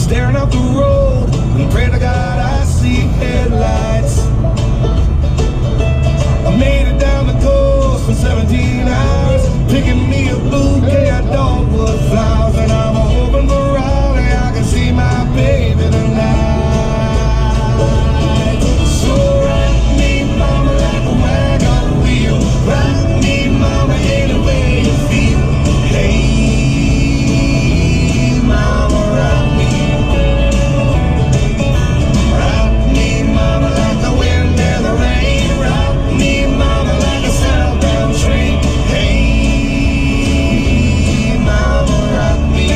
staring out the road and pray to God I see headlights. I made it down the coast for 17 hours, picking me a bouquet of dogwood flowers, and I'm hoping for Raleigh I can see my baby tonight. So rock me, mama, like a wagon wheel. Rock me, mama, any way you feel. Hey, mama, rock me. Rock me, mama, like the wind and the rain. Rock me, mama, like a southbound train. Hey, mama, rock me.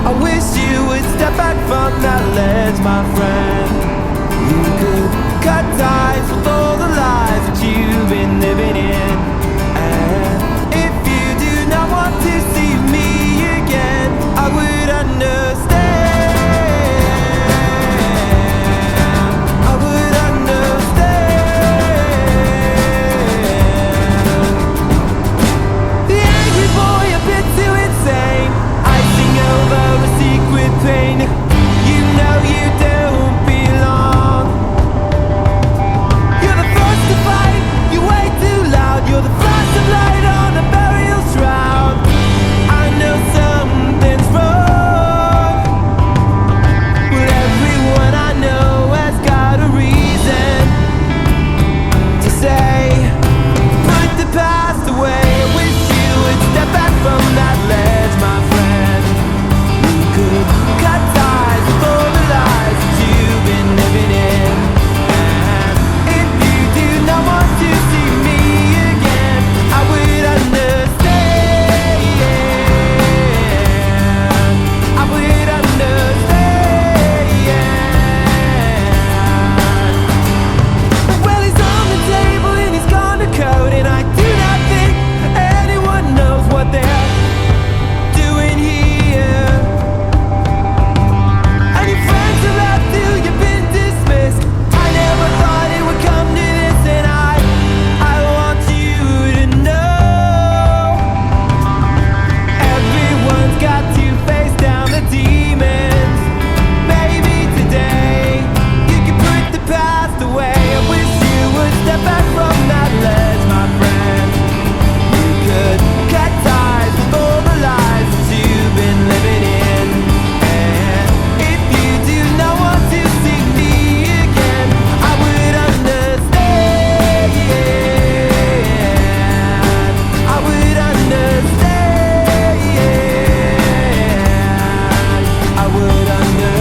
I wish you would step back from that ledge, my friend. You could cut ties with all the lies that you've been living in. And if you do not want to see me again, I would understand. I would understand. The angry boy, a bit too insane, icing over a secret pain. You know you don't belong. You're the first to fight, you way too loud. You're the flash of light on a burial shroud. I know something's wrong. Well, everyone I know has got a reason to say, put the past away. I wish you would step back from that ledge, my friend. You could cut ties with all the lies that you've been living in. And if you do not want to see me again, I would understand. I would understand. Well, he's on the table and he's gone to code, and I do not think anyone knows what they're doing here. And your friends have left you, you've been dismissed. I never thought it would come to this, and I want you to know, everyone's got to face down the demons. Maybe today you can put the past away. I wish you would step back from that ledge, my friend. You could cut ties with all the lies that you've been living in. And if you do not want to see me again, I would understand. I would understand. I would understand.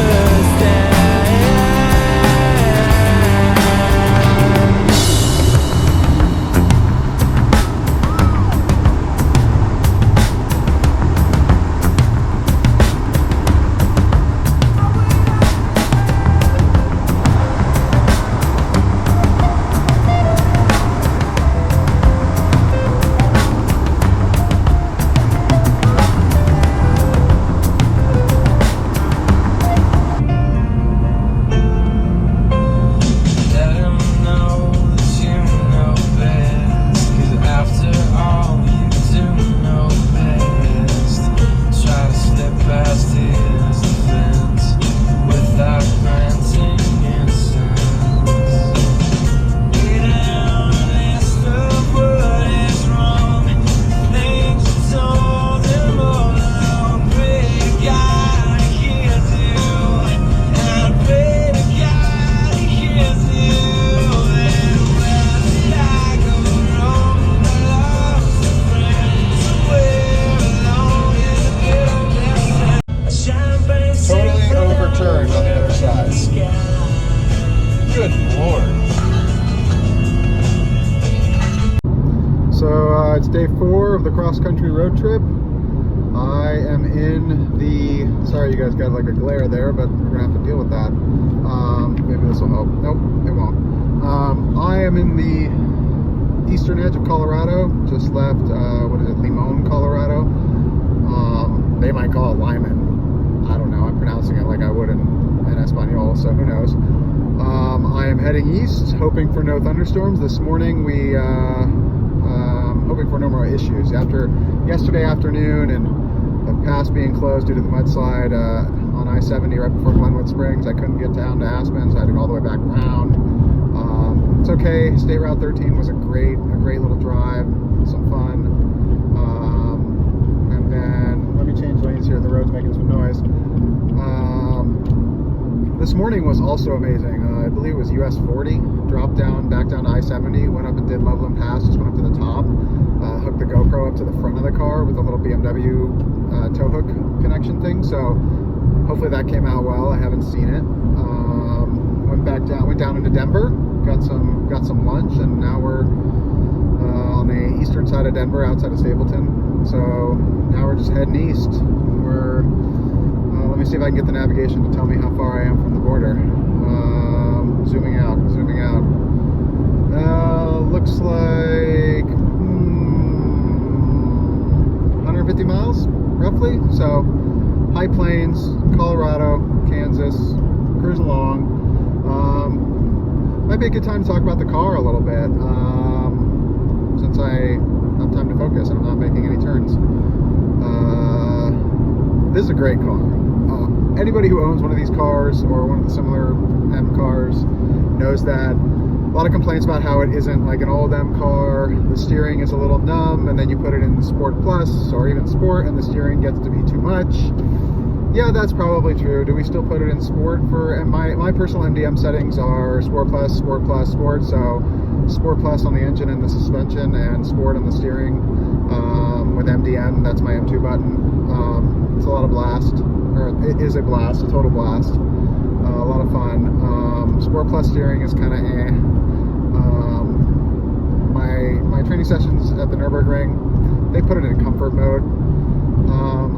Let him know that you know best, 'cause after all you do know best. Try to slip past his defense without granting innocence. Get down the list of what is wrong, things you told him all along. Pray to God he hears you, and I pray to God he hears you. And where did I go wrong? I lost a friend somewhere along in the wilderness. Champagne Totally overturned on the other side. Good Lord. So it's day 4 of the cross-country road trip. I am in the, sorry you guys got like a glare there, but we're gonna have to deal with that. Maybe this will help. Nope, it won't. I am in the eastern edge of Colorado. Just left, what is it, Limon, Colorado. They might call it Lyman. I don't know, I'm pronouncing it like I would in Espanol, so who knows. I am heading east, hoping for no thunderstorms. This morning we hoping for no more issues. After yesterday afternoon and the pass being closed due to the mudslide on I-70 right before Glenwood Springs. I couldn't get down to Aspen, so I had to go all the way back around. It's okay. State Route 13 was a great little drive, some fun. And then let me change lanes here. The road's making some noise. This morning was also amazing. I believe it was US 40. Dropped down, back down to I-70. Went up and did Loveland Pass. Just went up to the top. Hooked the GoPro up to the front of the car with a little BMW tow hook connection thing. So hopefully that came out well. I haven't seen it. Went down into Denver. Got some lunch, and now we're on the eastern side of Denver, outside of Stapleton. So now we're just heading east. Let me see if I can get the navigation to tell me how far I am from the border. Zooming out. Looks like 150 miles, roughly. So High Plains, Colorado, Kansas, cruise along. Might be a good time to talk about the car a little bit, since I have time to focus and I'm not making any turns. This is a great car. Anybody who owns one of these cars or one of the similar M cars knows that. A lot of complaints about how it isn't like an old M car. The steering is a little numb, and then you put it in Sport Plus or even Sport and the steering gets to be too much. Yeah, that's probably true. Do we still put it in Sport for, and my personal MDM settings are Sport Plus, Sport Plus, Sport. So Sport Plus on the engine and the suspension, and Sport on the steering with MDM. That's my M2 button. It's a lot of blast, or it is a blast, a total blast. A lot of fun. Sport Plus steering is kind of eh. My training sessions at the Nürburgring, they put it in comfort mode.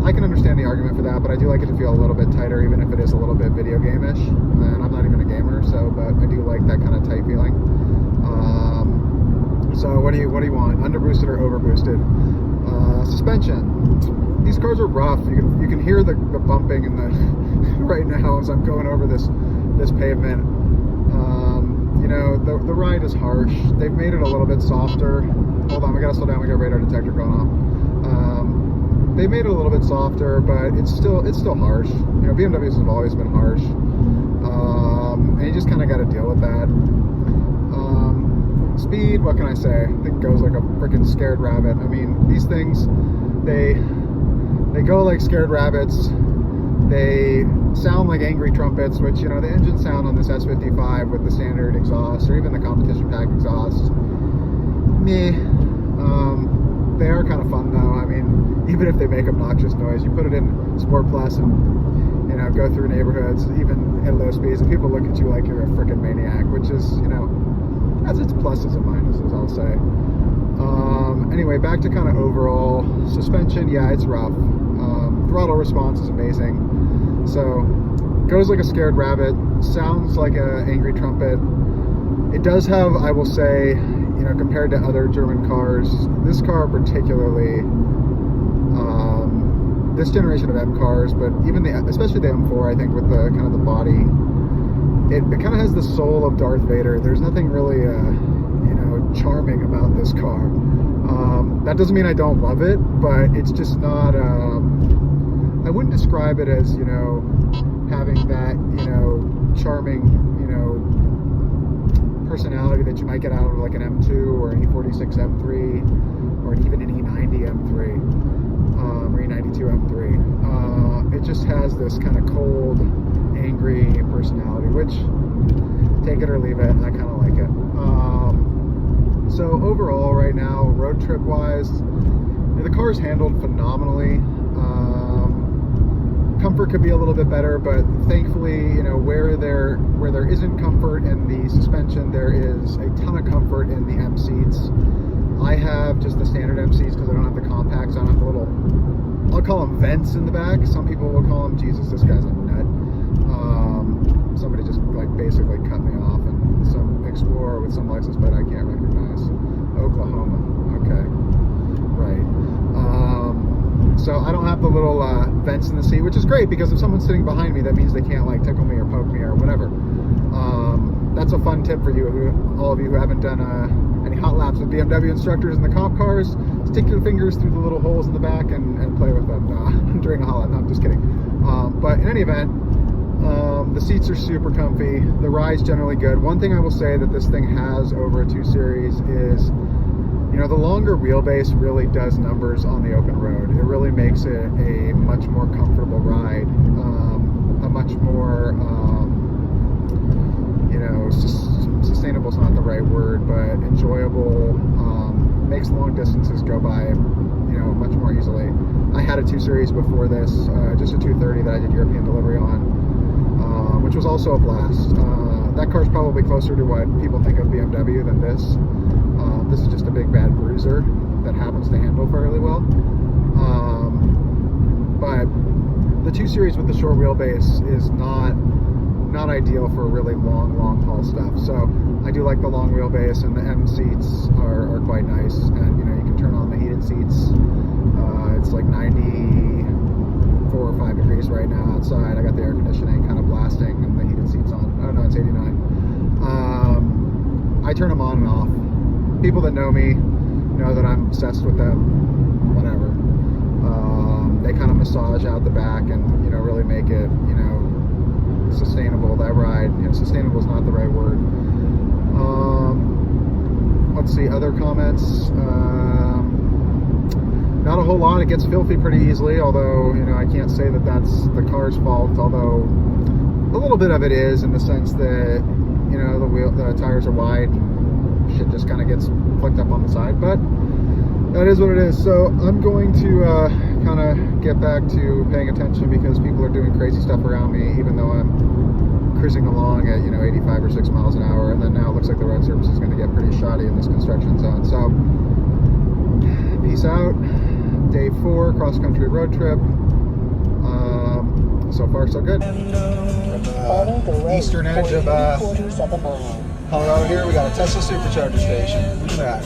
I can understand the argument for that, but I do like it to feel a little bit tighter, even if it is a little bit video game-ish. And I'm not even a gamer, so, but I do like that kind of tight feeling. So what do you want? Under boosted or over boosted? Suspension. These cars are rough. You can hear the bumping in the right now as I'm going over this pavement. You know, the ride is harsh. They've made it a little bit softer. Hold on, we gotta slow down. We got radar detector going off. They made it a little bit softer, but it's still harsh. You know, BMWs have always been harsh, and you just kind of got to deal with that. Speed, what can I say? I think it goes like a freaking scared rabbit. I mean, these things, they go like scared rabbits. They sound like angry trumpets, which, you know, the engine sound on this S55 with the standard exhaust, or even the competition pack exhaust, meh. They are kind of fun though. I mean, even if they make obnoxious noise, you put it in Sport Plus and, you know, go through neighborhoods, even at low speeds, and people look at you like you're a freaking maniac, which is, you know, has its pluses and minuses, I'll say. Anyway, back to kind of overall suspension. Yeah, it's rough. Throttle response is amazing. So, goes like a scared rabbit, sounds like an angry trumpet. It does have, I will say, you know, compared to other German cars, this car particularly, this generation of M cars, but even especially the M4, I think, with the kind of the body, it kind of has the soul of Darth Vader. There's nothing really, you know, charming about this car. That doesn't mean I don't love it, but it's just not, I wouldn't describe it as, you know, having that, you know, charming, you know, personality that you might get out of like an M2 or an E46 M3 or even an E90 M3 or E92 M3. It just has this kind of cold, angry personality, which, take it or leave it, I kind of like it. So overall right now, road trip wise, the car's handled phenomenally. Comfort could be a little bit better, but thankfully, you know, where there isn't comfort in the suspension, there is a ton of comfort in the M seats. I have just the standard M seats because I don't have the compacts. I don't have the little, I'll call them vents in the back. Some people will call them, Jesus, this guy's a nut. Somebody just like basically cut me off, and some Explorer with some license plate I can't recognize. Oklahoma. Okay. Right. So I don't have the little vents in the seat, which is great because if someone's sitting behind me, that means they can't like tickle me or poke me or whatever. That's a fun tip for you, all of you who haven't done any hot laps with BMW instructors in the comp cars. stick your fingers through the little holes in the back and play with them during a holiday. No, I'm just kidding. But in any event, the seats are super comfy. The ride's generally good. One thing I will say that this thing has over a 2 Series is, you know, the longer wheelbase really does numbers on the open road. It really makes it a much more comfortable ride, a much more, you know, sustainable is not the right word, but enjoyable, makes long distances go by, you know, much more easily. I had a 2 Series before this, just a 230 that I did European delivery on, which was also a blast. That car's probably closer to what people think of BMW than this. This is just a big bad bruiser that happens to handle fairly well. But the 2 Series with the short wheelbase is not ideal for really long haul stuff. So I do like the long wheelbase, and the M seats are quite nice. And you know, you can turn on the heated seats. It's like 94 or 5 degrees right now outside. I got the air conditioning kind of blasting and the heated seats on. Oh no, it's 89. I turn them on and off. People that know me know that I'm obsessed with them. Whatever. They kind of massage out the back and, you know, really make it, you know, sustainable. That ride, you know, sustainable is not the right word. Let's see, other comments. Not a whole lot. It gets filthy pretty easily, although, you know, I can't say that that's the car's fault, although a little bit of it is, in the sense that, you know, the tires are wide. Shit just kind of gets flicked up on the side, but that is what it is. So I'm going to kind of get back to paying attention, because people are doing crazy stuff around me, even though I'm cruising along at, you know, 85 or 6 miles an hour, and then now it looks like the road surface is going to get pretty shoddy in this construction zone. So peace out. Day 4 cross-country road trip. So far so good. Eastern edge of Colorado here, we got a Tesla supercharger station. Look at that.